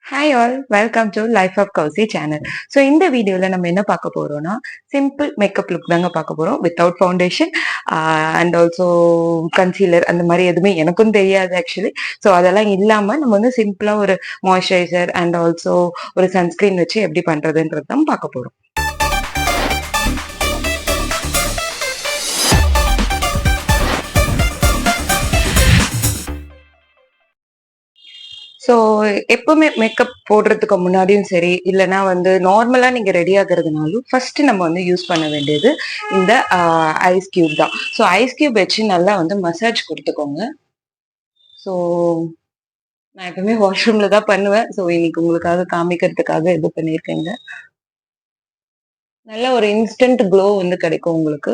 Hi all, welcome to life of Kousi channel. So இந்த வீடியோவில் நம்ம என்ன பார்க்க போறோம்னா, சிம்பிள் மேக்கப் லுக் தாங்க பார்க்க போறோம். Without foundation and also concealer அந்த மாதிரி எதுவுமே எனக்கும் தெரியாது ஆக்சுவலி. ஸோ அதெல்லாம் இல்லாமல் நம்ம வந்து சிம்பிளாக ஒரு மாய்ஸ்சரைசர் அண்ட் ஆல்சோ ஒரு சன்ஸ்கிரீன் வச்சு எப்படி பண்ணுறதுன்றது தான் பார்க்க போறோம். ஸோ எப்பவுமே மேக்கப் போடுறதுக்கு முன்னாடியும் சரி, இல்லைன்னா வந்து நார்மலா நீங்க ரெடி ஆகுறதுனாலும் ஃபர்ஸ்ட் நம்ம வந்து யூஸ் பண்ண வேண்டியது இந்த ஐஸ் கியூப் தான். ஸோ ஐஸ் கியூப் வச்சு நல்லா வந்து மசாஜ் கொடுத்துக்கோங்க. ஸோ நான் எப்பவுமே வாஷ்ரூம்ல தான் பண்ணுவேன். ஸோ இன்னைக்கு உங்களுக்காக காமிக்கிறதுக்காக இது பண்ணியிருக்கேங்க. நல்ல ஒரு இன்ஸ்டன்ட் க்ளோ வந்து கிடைக்கும் உங்களுக்கு.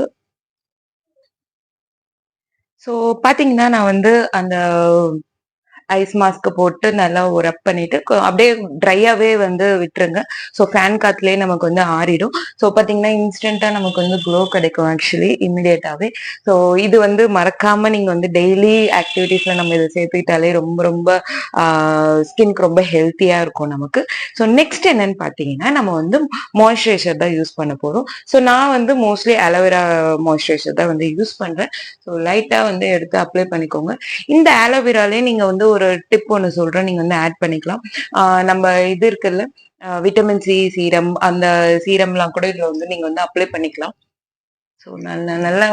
ஸோ பாத்தீங்கன்னா நான் வந்து அந்த ஐஸ் மாஸ்க் போட்டு நல்லா ரப் பண்ணிட்டு அப்படியே ட்ரையாவே வந்து விட்டுருங்க. ஸோ ஃபேன் காத்துலயே நமக்கு வந்து ஆறிடும். ஸோ பாத்தீங்கன்னா இன்ஸ்டன்டா நமக்கு வந்து க்ளோ கிடைக்கும் ஆக்சுவலி இமிடியேட்டாவே. ஸோ இது வந்து மறக்காம நீங்க வந்து டெய்லி ஆக்டிவிட்டிஸ்ல நம்ம இதை சேர்த்துக்கிட்டாலே ரொம்ப ரொம்ப ஸ்கின்க்கு ரொம்ப ஹெல்த்தியா இருக்கும் நமக்கு. ஸோ நெக்ஸ்ட் என்னன்னு பாத்தீங்கன்னா நம்ம வந்து மாய்ஸ்சரைசர் தான் யூஸ் பண்ண போறோம். ஸோ நான் வந்து மோஸ்ட்லி அலோவேரா மாய்ஸ்சரைசர் தான் வந்து யூஸ் பண்றேன். ஸோ லைட்டா வந்து எடுத்து அப்ளை பண்ணிக்கோங்க. இந்த ஆலோவேராலே நீங்க வந்து ஒரு டிப் ஒன்று சொல்றேன், நீங்க வந்து ஆட் பண்ணிக்கலாம். நம்ம இது இருக்குல்ல, விட்டமின் சி சீரம், அந்த சீரம்லாம் கூட இதுல வந்து நீங்க வந்து அப்ளை பண்ணிக்கலாம். ஸோ நான் நல்லா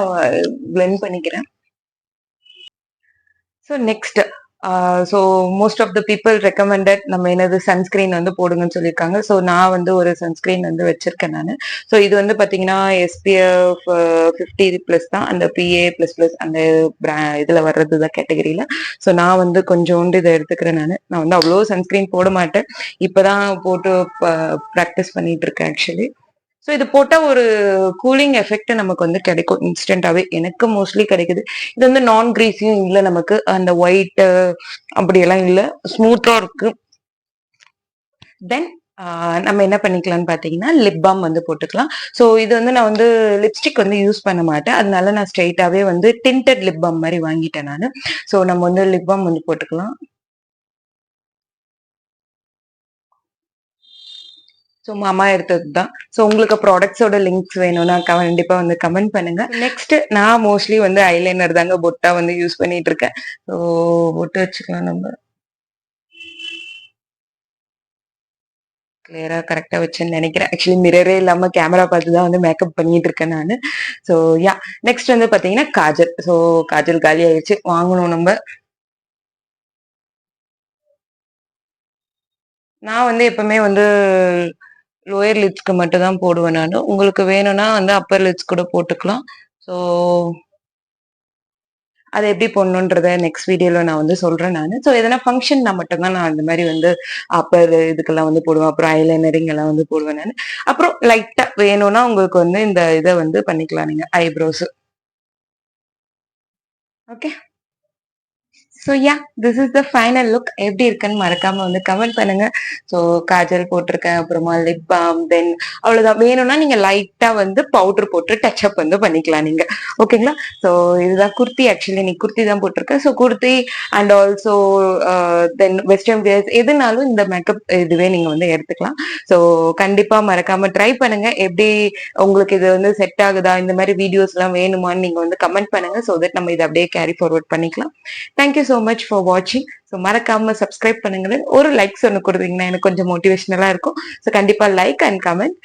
பிளெண்ட் பண்ணிக்கிறேன். So next so most of the people recommended நம்ம என்னது சன்ஸ்கிரீன் வந்து போடுங்கன்னு சொல்லியிருக்காங்க. ஸோ நான் வந்து ஒரு சன்ஸ்கிரீன் வந்து வச்சிருக்கேன் நான். ஸோ இது வந்து பார்த்தீங்கன்னா SPF 50+ தான், அந்த PA++ அந்த இதில் வர்றது தான் கேட்டகரியில். ஸோ நான் வந்து கொஞ்சோண்டு இதை எடுத்துக்கிறேன். நான் வந்து அவ்வளோ சன்ஸ்கிரீன் போட மாட்டேன். இப்போதான் போட்டு ப்ராக்டிஸ் பண்ணிட்டு இருக்கேன் ஆக்சுவலி. ஸோ இது போட்டா ஒரு கூலிங் எஃபெக்ட் நமக்கு வந்து கிடைக்கும் இன்ஸ்டன்டாவே. எனக்கு மோஸ்ட்லி கிடைக்குது. இது வந்து நான் கிரீஸியும் இல்லை நமக்கு, அந்த ஒயிட் அப்படியெல்லாம் இல்லை, ஸ்மூத்தா இருக்கு. தென் நம்ம என்ன பண்ணிக்கலாம்னு பாத்தீங்கன்னா லிப் பாம் வந்து போட்டுக்கலாம். ஸோ இது வந்து நான் வந்து லிப்ஸ்டிக் வந்து யூஸ் பண்ண மாட்டேன், அதனால நான் ஸ்ட்ரெயிட்டாவே வந்து டிண்டட் லிப் பாம் மாதிரி வாங்கிட்டேன் நான். ஸோ நம்ம வந்து லிப் பாம் வந்து போட்டுக்கலாம். ஸோ மாமா எடுத்தது தான். ஸோ உங்களுக்கு ப்ராடக்ட்ஸோட லிங்க்ஸ் வேணும்னா கண்டிப்பா வந்து கமெண்ட் பண்ணுங்க. நெக்ஸ்ட் நான் மோஸ்ட்லி வந்து ஐலைனர் தாங்க பொட்டா வந்து யூஸ் பண்ணிட்டு இருக்கேன். ஸோ பொட்டு வச்சுக்கலாம் நம்ம. கிளியரா கரெக்டா வச்சேன்னு நினைக்கிறேன். ஆக்சுவலி மிரரே இல்லாம கேமரா பார்த்து தான் வந்து மேக்கப் பண்ணிட்டு இருக்கேன் நான். ஸோ யா, நெக்ஸ்ட் வந்து பாத்தீங்கன்னா காஜல். ஸோ காஜல் காலி ஆயிடுச்சு, வாங்கணும் நம்ம. நான் வந்து எப்பவுமே வந்து லோயர் லிட்ஸ்க்கு மட்டும் தான் போடுவேன் நான். உங்களுக்கு வேணும்னா வந்து அப்பர் லிட்ஸ் கூட போட்டுக்கலாம். ஸோ அதை எப்படி போடணுன்றத நெக்ஸ்ட் வீடியோல நான் வந்து சொல்றேன் நான். ஸோ எதனா ஃபங்க்ஷன்னா மட்டும்தான் நான் அந்த மாதிரி வந்து அப்பர் இதுக்கெல்லாம் வந்து போடுவேன். அப்புறம் ஐலைனரிங் எல்லாம் வந்து போடுவேன் நான். அப்புறம் லைட்டா வேணும்னா உங்களுக்கு வந்து இந்த இதை வந்து பண்ணிக்கலாம் நீங்க, eyebrows. Okay. So yeah, this is the final look. எப்படி இருக்குன்னு மறக்காம வந்து கமெண்ட் பண்ணுங்க. ஸோ காஜல் போட்டிருக்கேன், அப்புறமா லிப் பாம், தென் அவ்வளவுதான். வேணும்னா நீங்க லைட்டா வந்து பவுடர் போட்டு டச் அப் வந்து பண்ணிக்கலாம் நீங்க. ஓகேங்களா? ஸோ இதுதான் குர்த்தி. ஆக்சுவலி நீ குர்த்தி தான் போட்டிருக்கேன். So kurti and also then western wears எதுனாலும் இந்த மேக்கப் இதுவே நீங்க வந்து எடுத்துக்கலாம். ஸோ கண்டிப்பா மறக்காம ட்ரை பண்ணுங்க. எப்படி உங்களுக்கு இது வந்து செட் ஆகுதா, இந்த மாதிரி வீடியோஸ் எல்லாம் வேணுமான்னு நீங்க வந்து கமெண்ட் பண்ணுங்க. ஸோ தட் நம்ம இதை அப்படியே கேரி ஃபார்வர்ட் பண்ணிக்கலாம். தேங்க்யூ ஸோ மச் ஃபார் வாட்சிங். ஸோ மறக்காம சப்ஸ்கிரைப் பண்ணுங்க. ஒரு லைக்ஸ் ஒன்று கொடுத்தீங்கன்னா எனக்கு கொஞ்சம் மோட்டிவேஷனலா இருக்கும். ஸோ கண்டிப்பா லைக் அண்ட் கமெண்ட்.